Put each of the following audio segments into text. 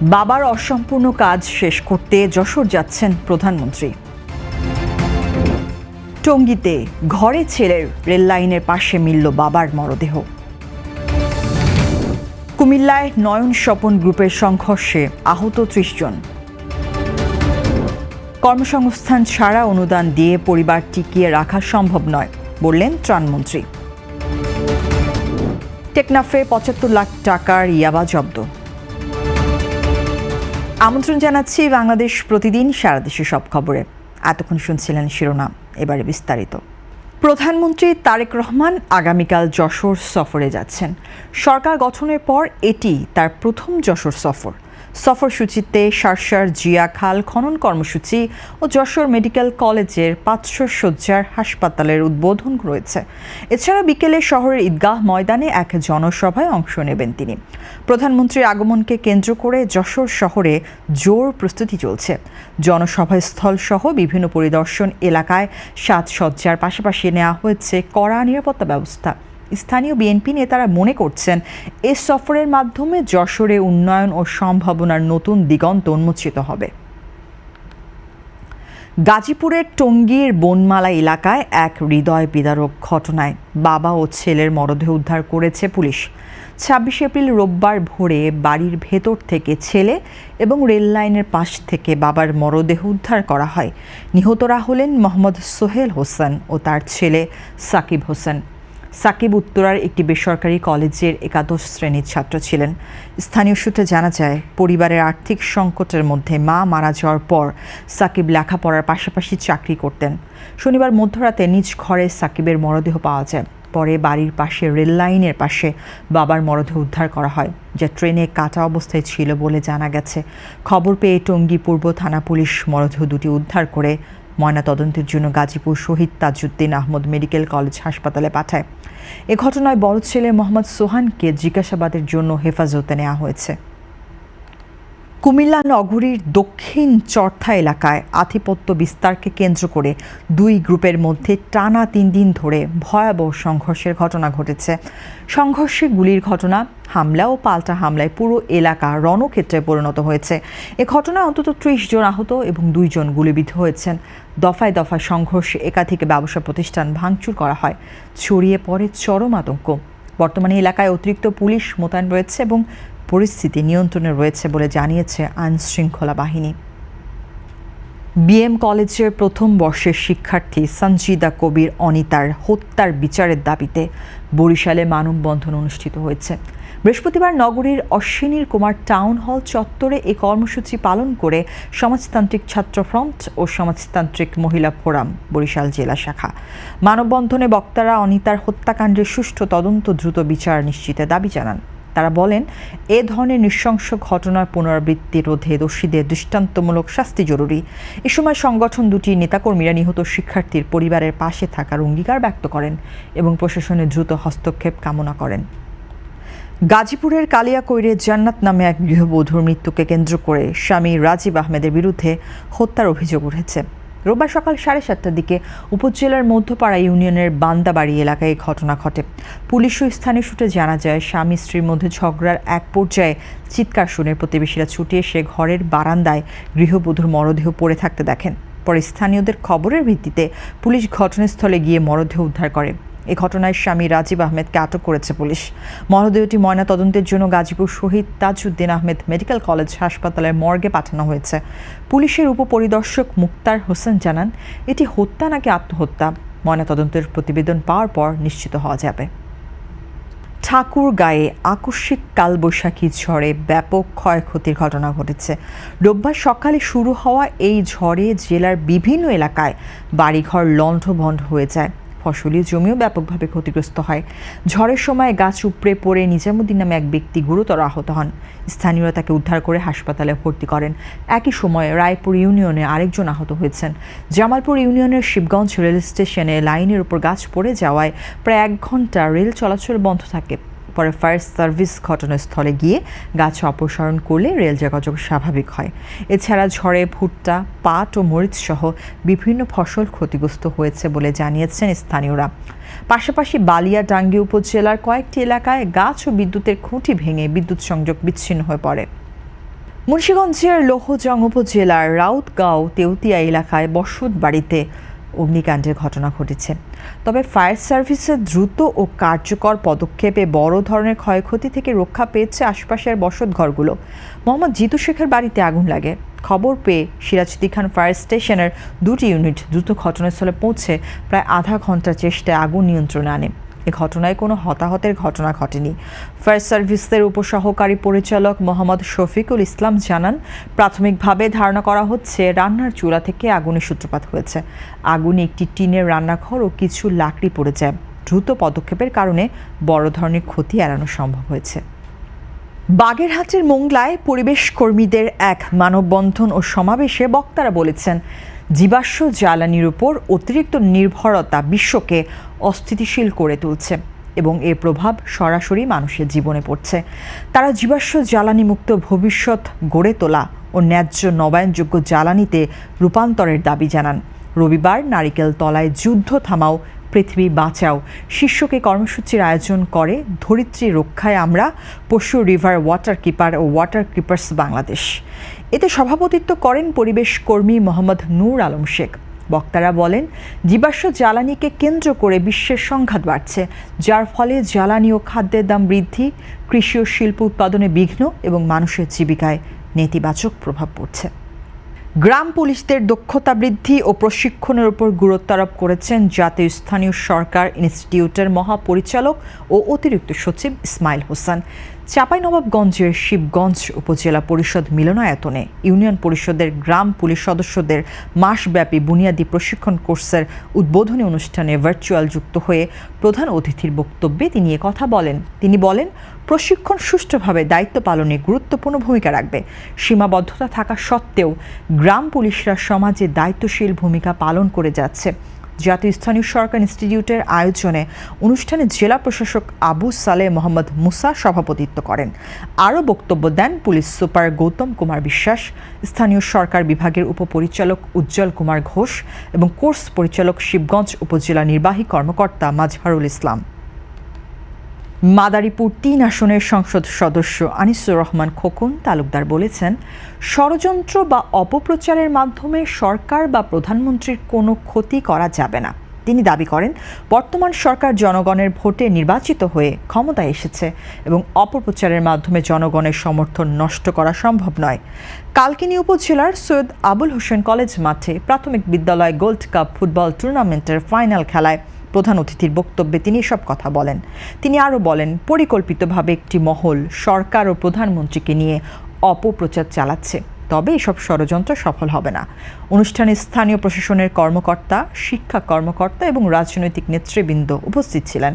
বাবার অসম্পূর্ণ কাজ শেষ করতে যশোর যাচ্ছেন প্রধানমন্ত্রী। টঙ্গীতে ঘরে ছেলের রেল লাইনের পাশে মিলল বাবার মরদেহ। কুমিল্লায় নয়ন স্বপন গ্রুপের সংঘর্ষে আহত ৩০ জন। কর্মসংস্থান ছাড়া অনুদান দিয়ে পরিবার টিকিয়ে রাখা সম্ভব নয় বললেন ত্রাণমন্ত্রী। টেকনাফে ৭৫ লাখ টাকার ইয়াবা জব্দ। আমন্ত্রণ জানাচ্ছি বাংলাদেশ প্রতিদিন সারা দেশে সব খবরে। এতক্ষণ শুনছিলেন শিরোনাম, এবারে বিস্তারিত। প্রধানমন্ত্রী তারেক রহমান আগামীকাল যশোর সফরে যাচ্ছেন। সরকার গঠনের পর এটি তার প্রথম যশোর সফর। সফরসূচিতে শার্শার জিয়া খাল খনন কর্মসূচি ও যশোর মেডিকেল কলেজের ৫০০ শয্যার হাসপাতালের উদ্বোধন রয়েছে। এছাড়া বিকেলে শহরের ঈদগাহ ময়দানে এক জনসভায় অংশ নেবেন তিনি। প্রধানমন্ত্রীর আগমনকে কেন্দ্র করে যশোর শহরে জোর প্রস্তুতি চলছে। জনসভাস্থল সহ বিভিন্ন পরিদর্শন এলাকায় সাজসজ্জার পাশাপাশি নেওয়া হয়েছে কড়া নিরাপত্তা ব্যবস্থা। স্থানীয় বিএনপি নেতারা মনে করছেন এ সফরের মাধ্যমে যশোরে উন্নয়ন ও সম্ভাবনার নতুন দিগন্ত উন্মোচিত হবে। গাজীপুরের টঙ্গীর বনমালা এলাকায় এক হৃদয় বিদারক ঘটনায় বাবা ও ছেলের মরদেহ উদ্ধার করেছে পুলিশ। ২৬ এপ্রিল রোববার ভোরে বাড়ির ভেতর থেকে ছেলে এবং রেল লাইনের পাশ থেকে বাবার মরদেহ উদ্ধার করা হয়। নিহতরা হলেন মোহাম্মদ সোহেল হোসেন ও তার ছেলে সাকিব হোসেন। সাকিব উত্তরার একটি বেসরকারি কলেজের একাদশ শ্রেণীর ছাত্র ছিলেন। স্থানীয় সূত্রে জানা যায়, পরিবারের আর্থিক সংকটের মধ্যে মা মারা যাওয়ার পর সাকিব লেখাপড়ার পাশাপাশি চাকরি করতেন। শনিবার মধ্যরাতে নিজ ঘরে সাকিবের মরদেহ পাওয়া যায়। পরে বাড়ির পাশে রেল লাইনের পাশে বাবার মরদেহ উদ্ধার করা হয়, যা ট্রেনে কাটা অবস্থায় ছিল বলে জানা গেছে। খবর পেয়ে টঙ্গী পূর্ব থানা পুলিশ মরদেহ দুটি উদ্ধার করে ময়নাতদন্তের জন্য গাজীপুর শহীদ তাজউদ্দিন আহমদ মেডিকেল কলেজ হাসপাতালে পাঠায়। এ ঘটনায় বড় ছেলে মোহাম্মদ সোহানকে জিজ্ঞাসাবাদের জন্য হেফাজতে নেওয়া হয়েছে। কুমিল্লা নগরীর দক্ষিণ চরথা এলাকায় আধিপত্য বিস্তারকে কেন্দ্র করে দুই গ্রুপের মধ্যে টানা ৩ দিন ধরে ভয়াবহ সংঘর্ষের ঘটনা ঘটেছে। সংঘর্ষে গুলির ঘটনা, হামলা ও পাল্টা হামলায় পুরো এলাকা রণক্ষেত্রে পরিণত হয়েছে। এ ঘটনায় অন্তত ৩০ জন আহত এবং ২ জন গুলিবিদ্ধ হয়েছেন। দফায় দফায় সংঘর্ষে একাধিক ব্যবসা প্রতিষ্ঠান ভাঙচুর করা হয়। ছড়িয়ে পড়ে চরম আতঙ্ক। বর্তমানে এলাকায় অতিরিক্ত পুলিশ মোতায়েন রয়েছে এবং পরিস্থিতি নিয়ন্ত্রণে রয়েছে বলে জানিয়েছে আইনশৃঙ্খলা বাহিনী। বিএম কলেজের প্রথম বর্ষের শিক্ষার্থী সঞ্জিদা কবির অনিতার হত্যার বিচারের দাবিতে বরিশালে মানববন্ধন অনুষ্ঠিত হয়েছে। বৃহস্পতিবার নগরীর অশ্বিনীর কুমার টাউন হল চত্বরে এই কর্মসূচি পালন করে সমাজতান্ত্রিক ছাত্র ফ্রন্ট ও সমাজতান্ত্রিক মহিলা ফোরাম বরিশাল জেলা শাখা। মানববন্ধনে বক্তারা অনিতার হত্যাকাণ্ডের সুষ্ঠু তদন্ত, দ্রুত বিচার নিশ্চিতের দাবি জানান। তারা বলেন, এ ধরনের নৃশংস ঘটনার পুনরাবৃত্তি রোধে দোষীদের দৃষ্টান্তমূলক শাস্তি জরুরি। এ সময় সংগঠন দুটির নেতাকর্মীরা নিহত শিক্ষার্থীর পরিবারের পাশে থাকার অঙ্গীকার ব্যক্ত করেন এবং প্রশাসনের দ্রুত হস্তক্ষেপ কামনা করেন। গাজীপুরের কালিয়াকৈরে জান্নাত নামে এক গৃহবধূর মৃত্যুকে কেন্দ্র করে স্বামী রাজীব আহমেদের বিরুদ্ধে হত্যার অভিযোগ উঠেছে। রোববার সকাল 7:30টার দিকে উপজেলার মধ্যপাড়া ইউনিয়নের বান্দাবাড়ি এলাকায় এই ঘটনা ঘটে। পুলিশ ও স্থানীয় সূত্রে জানা যায়, স্বামী স্ত্রীর মধ্যে ঝগড়ার এক পর্যায়ে চিৎকার শুনে প্রতিবেশীরা ছুটে এসে ঘরের বারান্দায় গৃহবধূর মরদেহ পড়ে থাকতে দেখেন। পরে স্থানীয়দের খবরের ভিত্তিতে পুলিশ ঘটনাস্থলে গিয়ে মরদেহ উদ্ধার করে। এ ঘটনায় স্বামী রাজীব আহমেদকে আটক করেছে পুলিশ। মরদেহটি ময়নাতদন্তের জন্য গাজীপুর শহীদ তাজউদ্দিন আহমেদ মেডিকেল কলেজ হাসপাতালের মর্গে পাঠানো হয়েছে। পুলিশের উপপরিদর্শক মুক্তার হোসেন জানান, এটি হত্যা নাকি আত্মহত্যা ময়নাতদন্তের প্রতিবেদন পাওয়ার পর নিশ্চিত হওয়া যাবে। ঠাকুরগাঁয়ে আকস্মিক কালবৈশাখী ঝড়ে ব্যাপক ক্ষয়ক্ষতির ঘটনা ঘটেছে। রোববার সকালে শুরু হওয়া এই ঝড়ে জেলার বিভিন্ন এলাকায় বাড়িঘর লণ্ডভণ্ড হয়ে যায়। ফসলি জমিও ব্যাপকভাবে ক্ষতিগ্রস্ত হয়। ঝড়ের সময় গাছ উপড়ে পড়ে নিজামুদ্দিন নামে এক ব্যক্তি গুরুতর আহত হন। স্থানীয়রা তাকে উদ্ধার করে হাসপাতালে ভর্তি করেন। একই সময় রায়পুর ইউনিয়নে আরেকজন আহত হয়েছেন। জামালপুর ইউনিয়নের শিবগঞ্জ রেল স্টেশনে লাইনের উপর গাছ পড়ে যাওয়ায় প্রায় 1 ঘন্টা রেল চলাচল বন্ধ থাকে। পরে ফায়ার সার্ভিস ঘটনাস্থলে গিয়ে গাছ অপসারণ করলে রেল যোগাযোগ স্বাভাবিক হয়। এছাড়া ঝড়ে ভুট্টা, পাট ও মরিচ সহ বিভিন্ন ফসল ক্ষতিগ্রস্ত হয়েছে বলে জানিয়েছেন স্থানীয়রা। পাশাপাশি বালিয়াডাঙ্গি উপজেলার কয়েকটি এলাকায় গাছ ও বিদ্যুতের খুঁটি ভেঙে বিদ্যুৎ সংযোগ বিচ্ছিন্ন হয়ে পড়ে। মুন্সিগঞ্জের লৌহজং উপজেলার রাউতগাঁও তেওতিয়া এলাকায় বসত বাড়িতে অগ্নিকাণ্ডের ঘটনা ঘটেছে। তবে ফায়ার সার্ভিসের দ্রুত ও কার্যকর পদক্ষেপে বড় ধরনের ক্ষয়ক্ষতি থেকে রক্ষা পেয়েছে আশপাশের বসতঘরগুলো। মোহাম্মদ জিতু শেখের বাড়িতে আগুন লাগে। খবর পেয়ে সিরাজউদ্দিন খান ফায়ার স্টেশনের 2টি ইউনিট দ্রুত ঘটনাস্থলে পৌঁছে প্রায় আধা ঘন্টার চেষ্টায় আগুন নিয়ন্ত্রণে আনে। এ ঘটনায় কোনো হতাহতের ঘটনা ঘটেনি। ফায়ার সার্ভিসের উপসহকারী পরিচালক মোহাম্মদ শফিকুল ইসলাম জানান, প্রাথমিকভাবে ধারণা করা হচ্ছে রান্নার চুলা থেকে আগুনের সূত্রপাত হয়েছে। আগুনে একটি টিনের রান্নাঘর ও কিছু লাকড়ি পড়ে যায়। দ্রুত পদক্ষেপের কারণে বড় ধরনের ক্ষতি এড়ানো সম্ভব হয়েছে। বাগেরহাটের মোংলায় পরিবেশ কর্মীদের এক মানববন্ধন ও সমাবেশে বক্তারা বলেছেন, জীবাশ্ম জ্বালানির উপর অতিরিক্ত নির্ভরতা বিশ্বকে অস্থিতিশীল করে তুলছে এবং এর প্রভাব সরাসরি মানুষের জীবনে পড়ছে। তারা জীবাশ্ম জ্বালানি মুক্ত ভবিষ্যৎ গড়ে তোলা ও ন্যায্য নবায়নযোগ্য জ্বালানিতে রূপান্তরের দাবি জানান। রবিবার নারিকেল তলায় যুদ্ধ থামাও পৃথিবী বাঁচাও শীর্ষকে কর্মসূচির আয়োজন করে ধরিত্রী রক্ষায় আমরা, পশু রিভার ওয়াটার কিপার ও ওয়াটার কিপার্স বাংলাদেশ। এতে সভাপতিত্ব করেন পরিবেশ কর্মী মোহাম্মদ নূর আলম শেখ। বক্তারা বলেন, জীবাশ্ম জ্বালানিকে কেন্দ্র করে বিশ্বের সংঘাত বাড়ছে, যার ফলে জ্বালানি ও খাদ্যের দাম বৃদ্ধি, কৃষি ও শিল্প উৎপাদনে বিঘ্ন এবং মানুষের জীবিকায় নেতিবাচক প্রভাব পড়ছে। গ্রাম পুলিশদের দক্ষতা বৃদ্ধি ও প্রশিক্ষণের উপর গুরুত্ব আরোপ করেছেন জাতীয় স্থানীয় সরকার ইনস্টিটিউটের মহাপরিচালক ও অতিরিক্ত সচিব ইসমাইল হোসেন। চাঁপাইনবাবগঞ্জের শিবগঞ্জ উপজেলা পরিষদ মিলনায়তনে ইউনিয়ন পরিষদের গ্রাম পুলিশ সদস্যদের মাসব্যাপী বুনিয়াদী প্রশিক্ষণ কোর্সের উদ্বোধনী অনুষ্ঠানে ভার্চুয়াল যুক্ত হয়ে প্রধান অতিথির বক্তব্যে তিনি কথা বলেন। তিনি বলেন, প্রশিক্ষণ সুষ্ঠুভাবে দায়িত্ব পালনে গুরুত্বপূর্ণ ভূমিকা রাখবে। সীমাবদ্ধতা থাকা সত্ত্বেও গ্রাম পুলিশরা সমাজে দায়িত্বশীল ভূমিকা পালন করে যাচ্ছে। জাতীয় স্থানীয় সরকার ইনস্টিটিউটের আয়োজনে অনুষ্ঠানে জেলা প্রশাসক আবু সালেহ মোহাম্মদ মুসা সভাপতিত্ব করেন। আরও বক্তব্য দেন পুলিশ সুপার গৌতম কুমার বিশ্বাস, স্থানীয় সরকার বিভাগের উপপরিচালক উজ্জ্বল কুমার ঘোষ এবং কোর্স পরিচালক শিবগঞ্জ উপজেলা নির্বাহী কর্মকর্তা মাজহারুল ইসলাম। মাদারীপুর ৩ আসনের সংসদ সদস্য আনিসুর রহমান খোকন তালুকদার বলেছেন, ষড়যন্ত্র বা অপপ্রচারের মাধ্যমে সরকার বা প্রধানমন্ত্রীর কোনো ক্ষতি করা যাবে না। তিনি দাবি করেন, বর্তমান সরকার জনগণের ভোটে নির্বাচিত হয়ে ক্ষমতায় এসেছে এবং অপপ্রচারের মাধ্যমে জনগণের সমর্থন নষ্ট করা সম্ভব নয়। কালকিনি উপজেলার সৈয়দ আবুল হোসেন কলেজ মাঠে প্রাথমিক বিদ্যালয় গোল্ড কাপ ফুটবল টুর্নামেন্টের ফাইনাল খেলায় প্রধান অতিথির বক্তব্যে তিনি এসব কথা বলেন। তিনি আরও বলেন, পরিকল্পিতভাবে একটি মহল সরকার ও প্রধানমন্ত্রীকে নিয়ে অপপ্রচার চালাচ্ছে, তবে এসব ষড়যন্ত্র সফল হবে না। অনুষ্ঠানে স্থানীয় প্রশাসনের কর্মকর্তা, শিক্ষা কর্মকর্তা এবং রাজনৈতিক নেতৃবৃন্দ উপস্থিত ছিলেন।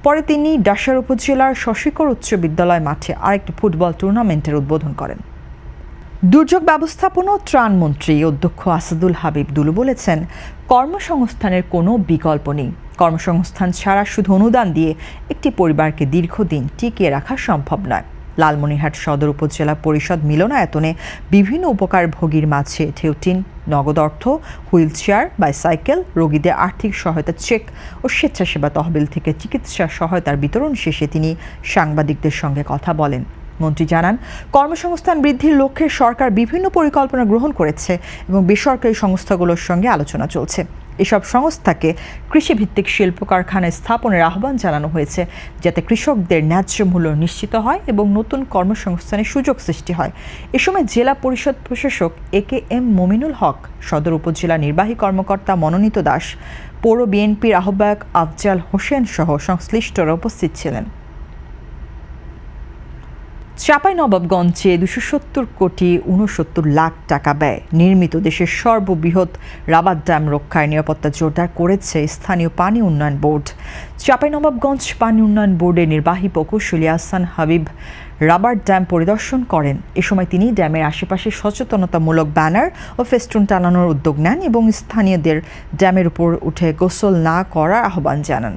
পরে তিনি ডাসার উপজেলার শশীকর উচ্চ বিদ্যালয় মাঠে আরেকটি ফুটবল টুর্নামেন্টের উদ্বোধন করেন। দুর্যোগ ব্যবস্থাপনা ও ত্রাণ মন্ত্রী অধ্যক্ষ আসাদুল হাবিব দুলু বলেছেন, কর্মসংস্থানের কোনো বিকল্প নেই। কর্মসংস্থান ছাড়া শুধু অনুদান দিয়ে একটি পরিবারকে দীর্ঘদিন টিকিয়ে রাখা সম্ভব নয়। লালমনিরহাট সদর উপজেলা পরিষদ মিলনায়তনে বিভিন্ন উপকারভোগীর মাঝে ঠেউটিন, নগদ অর্থ, হুইল চেয়ার, বাইসাইকেল, রোগীদের আর্থিক সহায়তা চেক ও স্বেচ্ছাসেবা তহবিল থেকে চিকিৎসা সহায়তার বিতরণ শেষে তিনি সাংবাদিকদের সঙ্গে কথা বলেন। মন্ত্রী জানান, কর্মসংস্থান বৃদ্ধির লক্ষ্যে সরকার বিভিন্ন পরিকল্পনা গ্রহণ করেছে এবং বেসরকারি সংস্থাগুলোর সঙ্গে আলোচনা চলছে। এসব সংস্থাকে কৃষিভিত্তিক শিল্প কারখানা স্থাপনের আহ্বান জানানো হয়েছে, যাতে কৃষকদের ন্যায্য মূল্য নিশ্চিত হয় এবং নতুন কর্মসংস্থানের সুযোগ সৃষ্টি হয়। এ সময় জেলা পরিষদ প্রশাসক AKM মমিনুল হক, সদর উপজেলা নির্বাহী কর্মকর্তা মনোনীত দাস, পৌর বিএনপির আহ্বায়ক আফজাল হোসেন সহ সংশ্লিষ্টরা উপস্থিত ছিলেন। চাঁপাইনবাবগঞ্জে 270 কোটি 69 লাখ টাকা ব্যয় নির্মিত দেশের সর্ববৃহৎ রাবার ড্যাম রক্ষায় নিরাপত্তা জোরদার করেছে স্থানীয় পানি উন্নয়ন বোর্ড। চাঁপাইনবাবগঞ্জ পানি উন্নয়ন বোর্ডের নির্বাহী প্রকৌশলী আহসান হাবিব রাবার ড্যাম পরিদর্শন করেন। এ সময় তিনি ড্যামের আশেপাশে সচেতনতামূলক ব্যানার ও ফেস্টুন টানানোর উদ্যোগ নেন এবং স্থানীয়দের ড্যামের উপর উঠে গোসল না করার আহ্বান জানান।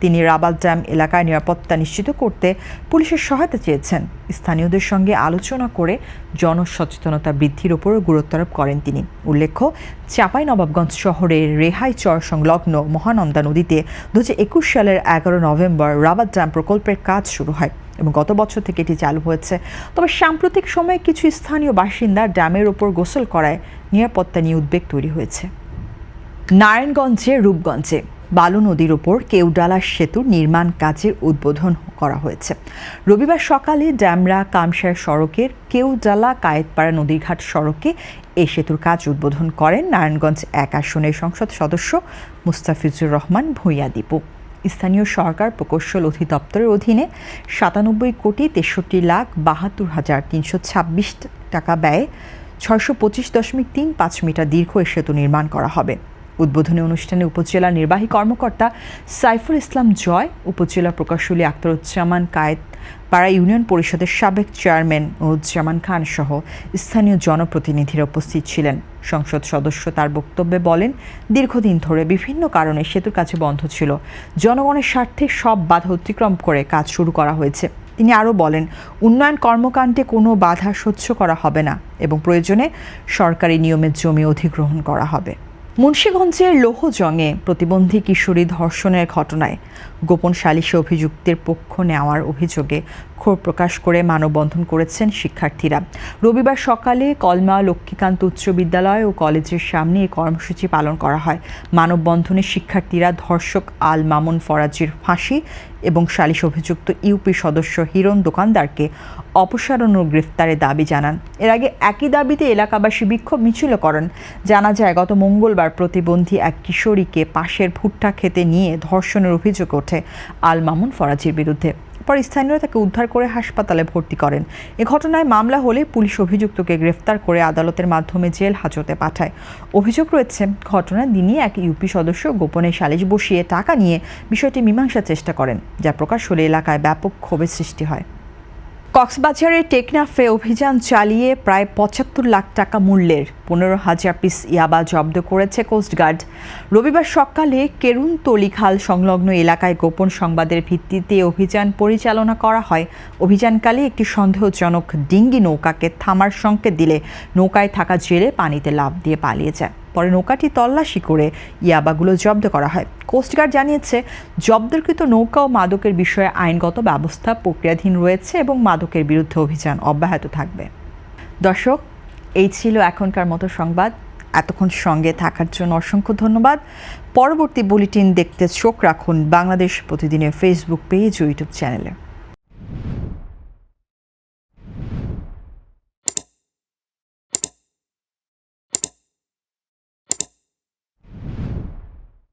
তিনি রাবার ড্যাম এলাকায় নিরাপত্তা নিশ্চিত করতে পুলিশের সহায়তা চেয়েছেন। স্থানীয়দের সঙ্গে আলোচনা করে জনসচেতনতা বৃদ্ধির উপরও গুরুত্ব আরোপ করেন তিনি। উল্লেখ্য, চাঁপাইনবাবগঞ্জ শহরের রেহাইচর সংলগ্ন মহানন্দা নদীতে 2021 সালের 11 নভেম্বর রাবার ড্যাম প্রকল্পের কাজ শুরু হয়। এবং গত বছর থেকে এটি চালু হয়েছে। তবে সাম্প্রতিক সময়ে কিছু স্থানীয় বাসিন্দা ড্যামের ওপর গোসল করায় নিরাপত্তা নিয়ে উদ্বেগ তৈরি হয়েছে। নারায়ণগঞ্জের রূপগঞ্জে বালু নদীর ওপর কেওডালা সেতু নির্মাণ কাজের উদ্বোধন করা হয়েছে। রবিবার সকালে ড্যামরা কামসার সড়কের কেওডালা কায়েতপাড়া নদীঘাট সড়কে এই সেতুর কাজ উদ্বোধন করেন নারায়ণগঞ্জ ১ আসনের সংসদ সদস্য মুস্তাফিজুর রহমান ভূঁইয়া দীপু। স্থানীয় সরকার প্রকৌশল অধিদপ্তরের অধীনে ৯৭,৬২,৭২,৩২৬ টাকা ব্যয়ে ৬২৫.৩৫ মিটার দীর্ঘ এই সেতু নির্মাণ করা হবে। উদ্বোধনী অনুষ্ঠানে উপজেলা নির্বাহী কর্মকর্তা সাইফুল ইসলাম জয়, উপজেলা প্রকৌশলী আখতারুজ্জামান কায়েত, পাড়া ইউনিয়ন পরিষদের সাবেক চেয়ারম্যান নুরুজ্জামান খান সহ স্থানীয় জনপ্রতিনিধিরা উপস্থিত ছিলেন। সংসদ সদস্য তার বক্তব্যে বলেন, দীর্ঘদিন ধরে বিভিন্ন কারণে সেতুর কাজ বন্ধ ছিল। জনগণের স্বার্থে সব বাধা অতিক্রম করে কাজ শুরু করা হয়েছে। তিনি আরও বলেন, উন্নয়ন কর্মকাণ্ডে কোনো বাধা সহ্য করা হবে না এবং প্রয়োজনে সরকারি নিয়মের জমি অধিগ্রহণ করা হবে। মুন্সিগঞ্জের লোহজংয়ে প্রতিবন্ধী কিশোরী ধর্ষণের ঘটনায় গোপন সালিশে অভিযুক্তের পক্ষ নেওয়ার অভিযোগে ক্ষোভ প্রকাশ করে মানববন্ধন করেছেন শিক্ষার্থীরা। রবিবার সকালে কলমা লক্ষ্মীকান্ত উচ্চ বিদ্যালয় ও কলেজের সামনে এই কর্মসূচি পালন করা হয়। মানববন্ধনে শিক্ষার্থীরা ধর্ষক আল মামুন ফরাজির ফাঁসি এবং সালিশ অভিযুক্ত ইউপি সদস্য হিরণ দোকানদারকে অপসারণ ও গ্রেফতারের দাবি জানান। এর আগে একই দাবিতে এলাকাবাসী বিক্ষোভ মিছিল করেন। জানা যায়, গত মঙ্গলবার প্রতিবন্ধী এক কিশোরীকে পাশের ভুট্টা খেতে নিয়ে ধর্ষণের অভিযোগ ওঠে আল মামুন ফরাজির বিরুদ্ধে। পরে স্থানীয়রা তাকে উদ্ধার করে হাসপাতালে ভর্তি করেন। এ ঘটনায় মামলা হলে পুলিশ অভিযুক্তকে গ্রেফতার করে আদালতের মাধ্যমে জেল হাজতে পাঠায়। অভিযোগ রয়েছে, ঘটনার দিনই এক ইউপি সদস্য গোপনে সালিশ বসিয়ে টাকা নিয়ে বিষয়টি মীমাংসার চেষ্টা করেন, যা প্রকাশ হলে এলাকায় ব্যাপক ক্ষোভের সৃষ্টি হয়। কক্সবাজারের টেকনাফে অভিযান চালিয়ে প্রায় ৭৫ লাখ টাকা মূল্যের ১৫,০০০ পিস ইয়াবা জব্দ করেছে কোস্টগার্ড। রবিবার সকালে কেরুনতলি খাল সংলগ্ন এলাকায় গোপন সংবাদের ভিত্তিতে অভিযান পরিচালনা করা হয়। অভিযানকালে একটি সন্দেহজনক ডিঙ্গি নৌকাকে থামার সংকেত দিলে নৌকায় থাকা জেলে পানিতে লাফ দিয়ে পালিয়ে যায়। পরে নৌকাটি তল্লাশি করে ইয়াবাগুলো জব্দ করা হয়। কোস্টগার্ড জানিয়েছে, জব্দকৃত নৌকা ও মাদকের বিষয়ে আইনগত ব্যবস্থা প্রক্রিয়াধীন রয়েছে এবং মাদকের বিরুদ্ধে অভিযান অব্যাহত থাকবে। দর্শক, এই ছিল এখনকার মতো সংবাদ। এতক্ষণ সঙ্গে থাকার জন্য অসংখ্য ধন্যবাদ। পরবর্তী বুলেটিন দেখতে চোখ রাখুন বাংলাদেশ প্রতিদিনের ফেসবুক পেজ ও ইউটিউব চ্যানেলে।